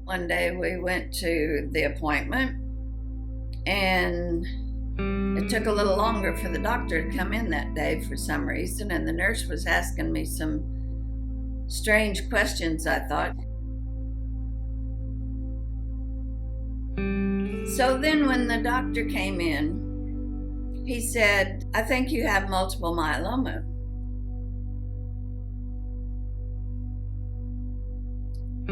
One day we went to the appointment, and it took a little longer for the doctor to come in that day for some reason, and the nurse was asking me some strange questions, I thought. So then when the doctor came in, he said, "I think you have multiple myeloma."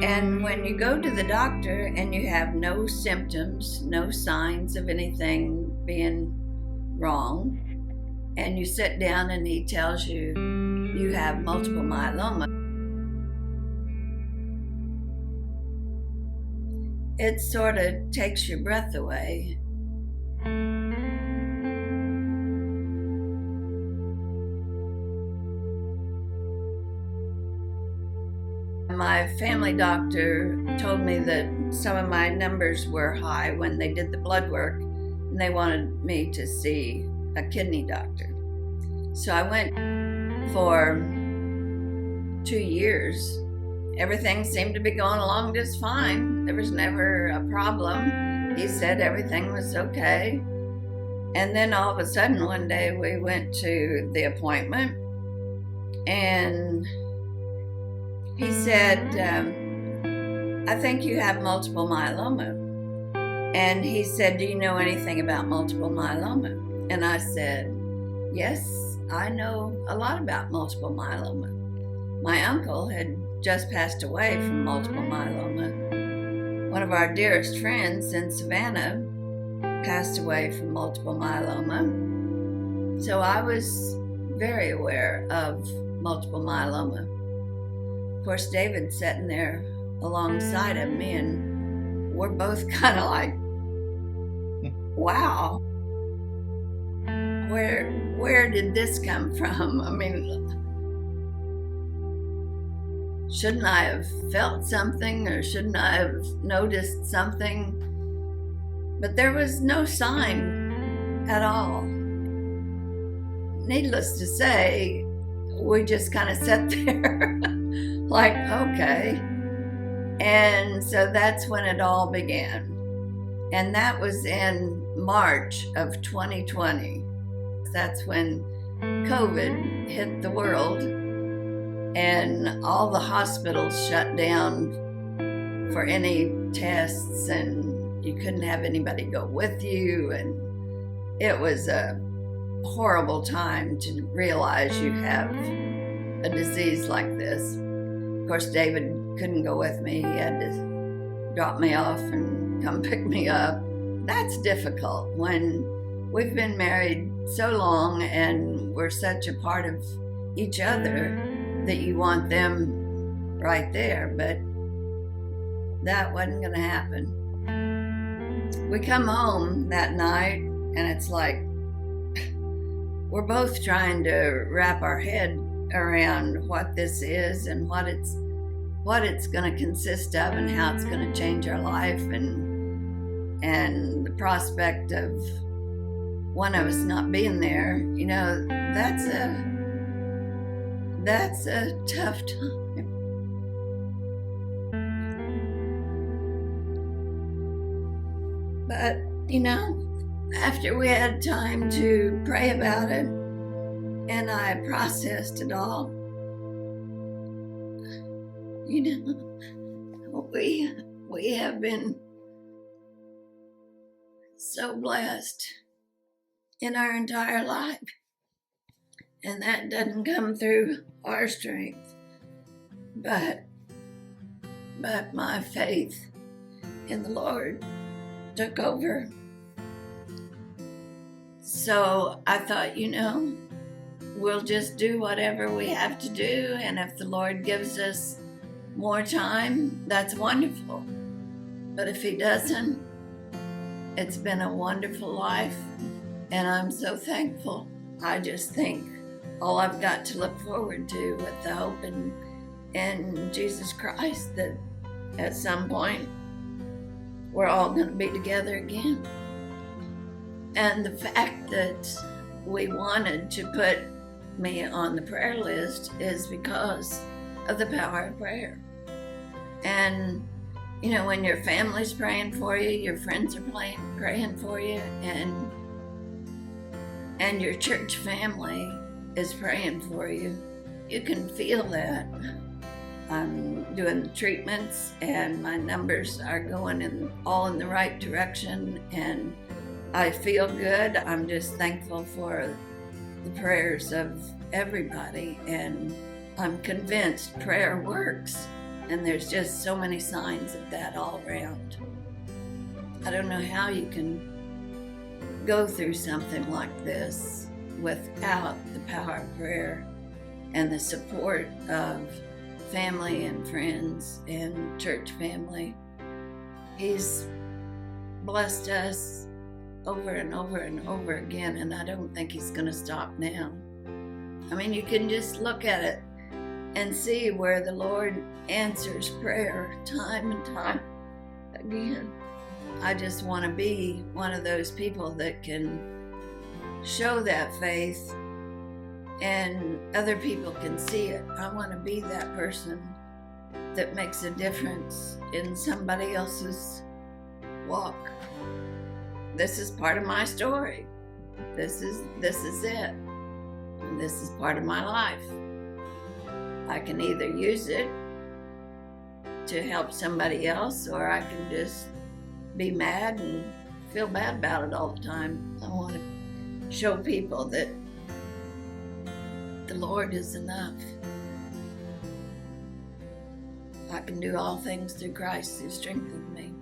And when you go to the doctor and you have no symptoms, no signs of anything being wrong, and you sit down and he tells you you have multiple myeloma, it sort of takes your breath away. My family doctor told me that some of my numbers were high when they did the blood work, and they wanted me to see a kidney doctor. So I went for 2 years. Everything seemed to be going along just fine. There was never a problem. He said everything was okay. And then all of a sudden one day we went to the appointment, and he said, "I think you have multiple myeloma." And he said, "Do you know anything about multiple myeloma?" And I said, "Yes, I know a lot about multiple myeloma. My uncle had just passed away from multiple myeloma. One of our dearest friends in Savannah passed away from multiple myeloma." So I was very aware of multiple myeloma. Of course, David's sitting there alongside of me, and we're both kind of like, wow, where did this come from? I mean, shouldn't I have felt something, or shouldn't I have noticed something? But there was no sign at all. Needless to say, we just kind of sat there like, okay. And so that's when it all began. And that was in March of 2020. That's when COVID hit the world, and all the hospitals shut down for any tests, and you couldn't have anybody go with you. And it was a horrible time to realize you have a disease like this. Of course, David couldn't go with me. He had to drop me off and come pick me up. That's difficult when we've been married so long and we're such a part of each other that you want them right there, but that wasn't going to happen. We come home that night, and it's like we're both trying to wrap our head around what this is and what it's going to consist of and how it's going to change our life, and the prospect of one of us not being there, you know, that's a tough time. But, you know, after we had time to pray about it and I processed it all, you know, we have been so blessed in our entire life. And that doesn't come through our strength, but my faith in the Lord took over. So I thought, you know, we'll just do whatever we have to do, and if the Lord gives us more time, that's wonderful. But if He doesn't, it's been a wonderful life, and I'm so thankful. I just think all I've got to look forward to with the hope in Jesus Christ, that at some point we're all going to be together again. And the fact that we wanted to put me on the prayer list is because of the power of prayer. And, you know, when your family's praying for you, your friends are praying for you, and your church family is praying for you, you can feel that. I'm doing the treatments and my numbers are going all in the right direction, and I feel good. I'm just thankful for the prayers of everybody, and I'm convinced prayer works, and there's just so many signs of that all around. I don't know how you can go through something like this without the power of prayer and the support of family and friends and church family. He's blessed us over and over and over again, and I don't think he's going to stop now. I mean, you can just look at it and see where the Lord answers prayer time and time again. I just want to be one of those people that can show that faith and other people can see it. I want to be that person that makes a difference in somebody else's walk. This is part of my story. This is it. And this is part of my life. I can either use it to help somebody else, or I can just be mad and feel bad about it all the time. I want to show people that the Lord is enough. I can do all things through Christ who strengthens me.